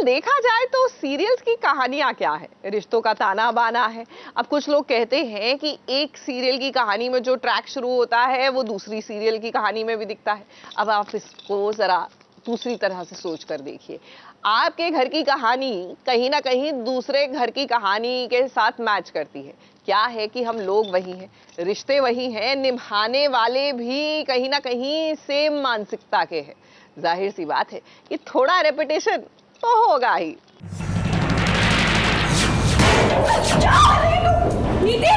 Well देखा जाए तो सीरियल्स की कहानियां क्या है, रिश्तों का ताना बाना है। अब कुछ लोग कहते हैं कि एक सीरियल की कहानी में जो ट्रैक शुरू होता है वो दूसरी सीरियल की कहानी में भी दिखता है। अब आप इसको जरा दूसरी तरह से सोच कर देखिए, आपके घर की कहानी कहीं ना कहीं दूसरे घर की कहानी के साथ मैच करती है। क्या है कि हम लोग वही हैं, रिश्ते वही हैं, निभाने वाले भी कहीं ना कहीं सेम मानसिकता के हैं। जाहिर सी बात है कि थोड़ा रेपिटेशन तो होगा ही। नीति,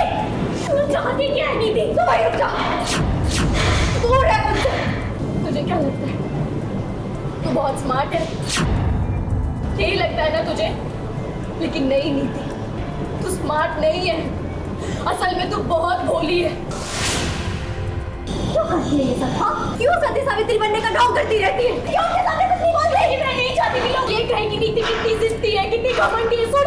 तू चाहती क्या है नीति? तू भाई रुक जा। दूर रह मुझसे। तुझे क्या लगता है तू बहुत स्मार्ट है? यही लगता है ना तुझे? लेकिन नहीं नीति, तू स्मार्ट नहीं है, असल में तू बहुत भोली है। क्यों करती है ये सब? हाँ, क्यों सती सावित्री बनने का ढोंग करती रहती है? क्यों उनके सामने कुछ नहीं बोलती? मैं नहीं चाहती कि लोग ये कहें कि नीति कितनी जिद्दी है, कितनी घमंडी है। सुन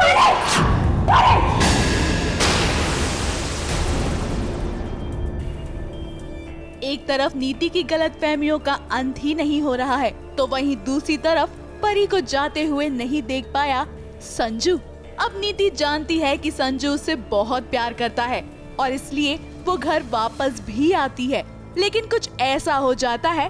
एक तरफ नीति की गलतफहमियों का अंत ही नहीं हो रहा है, तो वहीं दूसरी तरफ परी को जाते हुए नहीं देख पाया संजू। अब नीति जानती है कि संजू उससे बहुत प्यार करता है और इसलिए वो घर वापस भी आती है, लेकिन कुछ ऐसा हो जाता है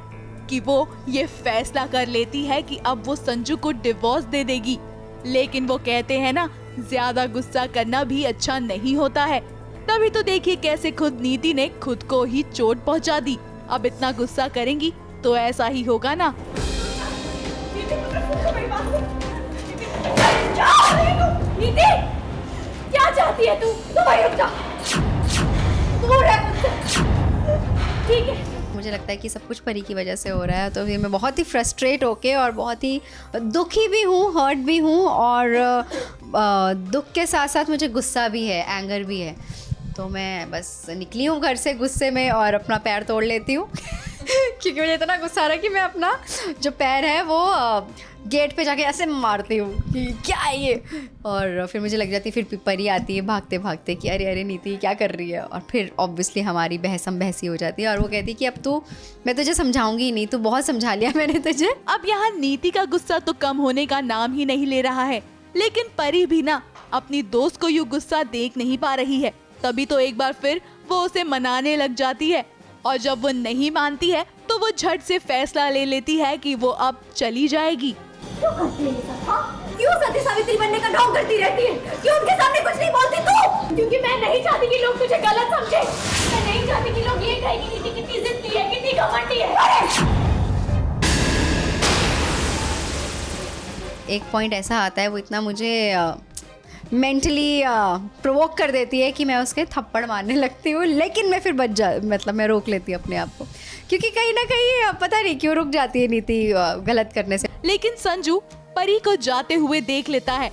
कि वो ये फैसला कर लेती है कि अब वो संजू को डिवोर्स दे देगी। लेकिन वो कहते हैं ना, ज्यादा गुस्सा करना भी अच्छा नहीं होता है। तभी तो देखिए कैसे खुद नीति ने खुद को ही चोट पहुंचा दी। अब इतना गुस्सा करेंगी तो ऐसा ही होगा ना। नीति, क्या चाहती है तू? तू भाई रुक जा। दूर रह मुझसे। ठीक है। मुझे लगता है कि सब कुछ परी की वजह से हो रहा है, तो फिर मैं बहुत ही फ्रस्ट्रेट होके और बहुत ही दुखी भी हूँ, हर्ट भी हूँ, और दुख के साथ साथ मुझे गुस्सा भी है, एंगर भी है। तो मैं बस निकली हूँ घर से गुस्से में और अपना पैर तोड़ लेती हूँ क्योंकि मुझे इतना गुस्सा आ रहा है कि मैं अपना जो पैर है वो गेट पे जाके ऐसे मारती हूँ कि क्या है ये। और फिर मुझे लग जाती है, फिर परी आती है भागते भागते कि अरे अरे नीति क्या कर रही है। और फिर ऑब्वियसली हमारी बहसम बहसी हो जाती है और वो कहती है कि अब मैं तुझे समझाऊंगी ही नहीं, तू बहुत समझा लिया मैंने तुझे। अब यहाँ नीति का गुस्सा तो कम होने का नाम ही नहीं ले रहा है, लेकिन परी भी ना अपनी दोस्त को यूँ गुस्सा देख नहीं पा रही है। तभी तो एक बार फिर वो उसे मनाने लग जाती है, और जब वो नहीं मानती है तो वो झट से फैसला ले लेती है कि वो अब चली जाएगी। क्यों करती है ये सब? हाँ, क्यों सती सावित्री बनने का ढोंग करती रहती है? क्यों उनके सामने कुछ नहीं बोलती तू? क्योंकि मैं नहीं चाहती कि लोग तुझे गलत समझे। मैं नहीं चाहती कि लोग ये कहें कि नीति कितनी जिद्दी है, कितनी घमंडी है। एक पॉइंट ऐसा आता है, वो इतना मुझे मेंटली प्रोवोक कर देती है कि मैं उसके थप्पड़ मारने लगती हूँ, लेकिन मैं फिर मैं रोक लेती हूँ अपने आप को, क्योंकि कहीं ना कहीं पता नहीं क्यों रुक जाती है नीति गलत करने से। लेकिन संजू परी को जाते हुए देख लेता है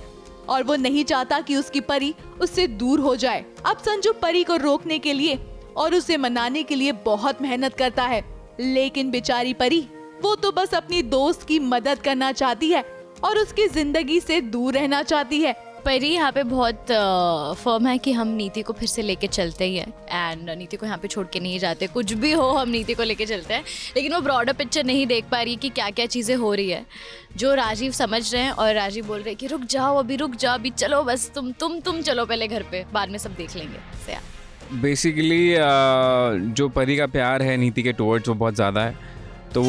और वो नहीं चाहता कि उसकी परी उससे दूर हो जाए। अब संजू परी को रोकने के लिए और उसे मनाने के लिए बहुत मेहनत करता है, लेकिन बेचारी परी वो तो बस अपनी दोस्त की मदद करना चाहती है और उसकी जिंदगी से दूर रहना चाहती है। परी यहाँ पे बहुत फर्म है कि हम नीति को फिर से लेके चलते ही हैं, एंड नीति को यहाँ पे छोड़ के नहीं जाते। कुछ भी हो हम नीति को लेके चलते हैं, लेकिन वो ब्रॉडर पिक्चर नहीं देख पा रही कि क्या क्या चीज़ें हो रही है, जो राजीव समझ रहे हैं। और राजीव बोल रहे हैं कि रुक जाओ, अभी रुक जाओ, अभी चलो, बस तुम चलो पहले घर पे, बाद में सब देख लेंगे। बेसिकली जो परी का प्यार है नीति के टुवर्ड्स वो बहुत ज़्यादा है, तो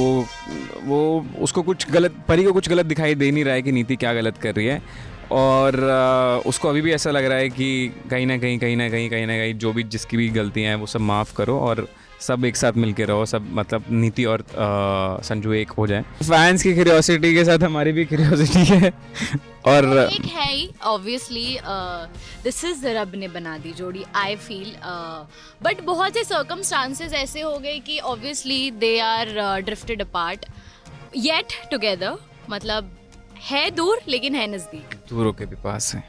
वो उसको परी को कुछ गलत दिखाई दे नहीं रहा है कि नीति क्या गलत कर रही है। और उसको अभी भी ऐसा लग रहा है कि कहीं ना कहीं जो भी जिसकी भी गलतियाँ हैं वो सब माफ़ करो और सब एक साथ मिलके रहो, सब मतलब नीति और संजू एक हो जाए। फैंस की क्यूरियोसिटी के साथ हमारी भी क्यूरियोसिटी है और एक है ही ऑब्वियसली दिस इज रब ने बना दी जोड़ी, आई फील। बट बहुत से सर्कमस्टांसेस ऐसे हो गए कि obviously they are drifted apart yet together, मतलब है दूर लेकिन है नजदीक। दूरों के भी पास है,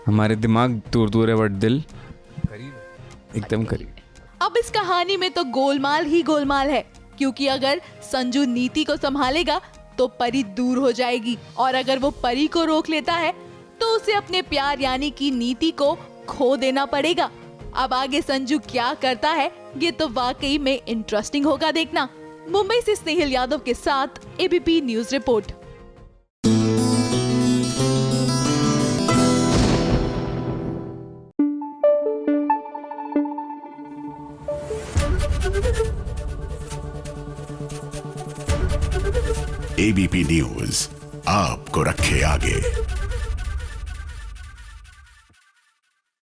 हमारे दिमाग दूर दूर है बट दिल करीब, एकदम करीब। अब इस कहानी में तो गोलमाल ही गोलमाल है, क्योंकि अगर संजू नीति को संभालेगा तो परी दूर हो जाएगी, और अगर वो परी को रोक लेता है तो उसे अपने प्यार यानी कि नीति को खो देना पड़ेगा। अब आगे संजू क्या करता है ये तो वाकई में इंटरेस्टिंग होगा देखना। मुंबई से स्नेहिल यादव के साथ ABP news report. ABP news आपको रखे आगे।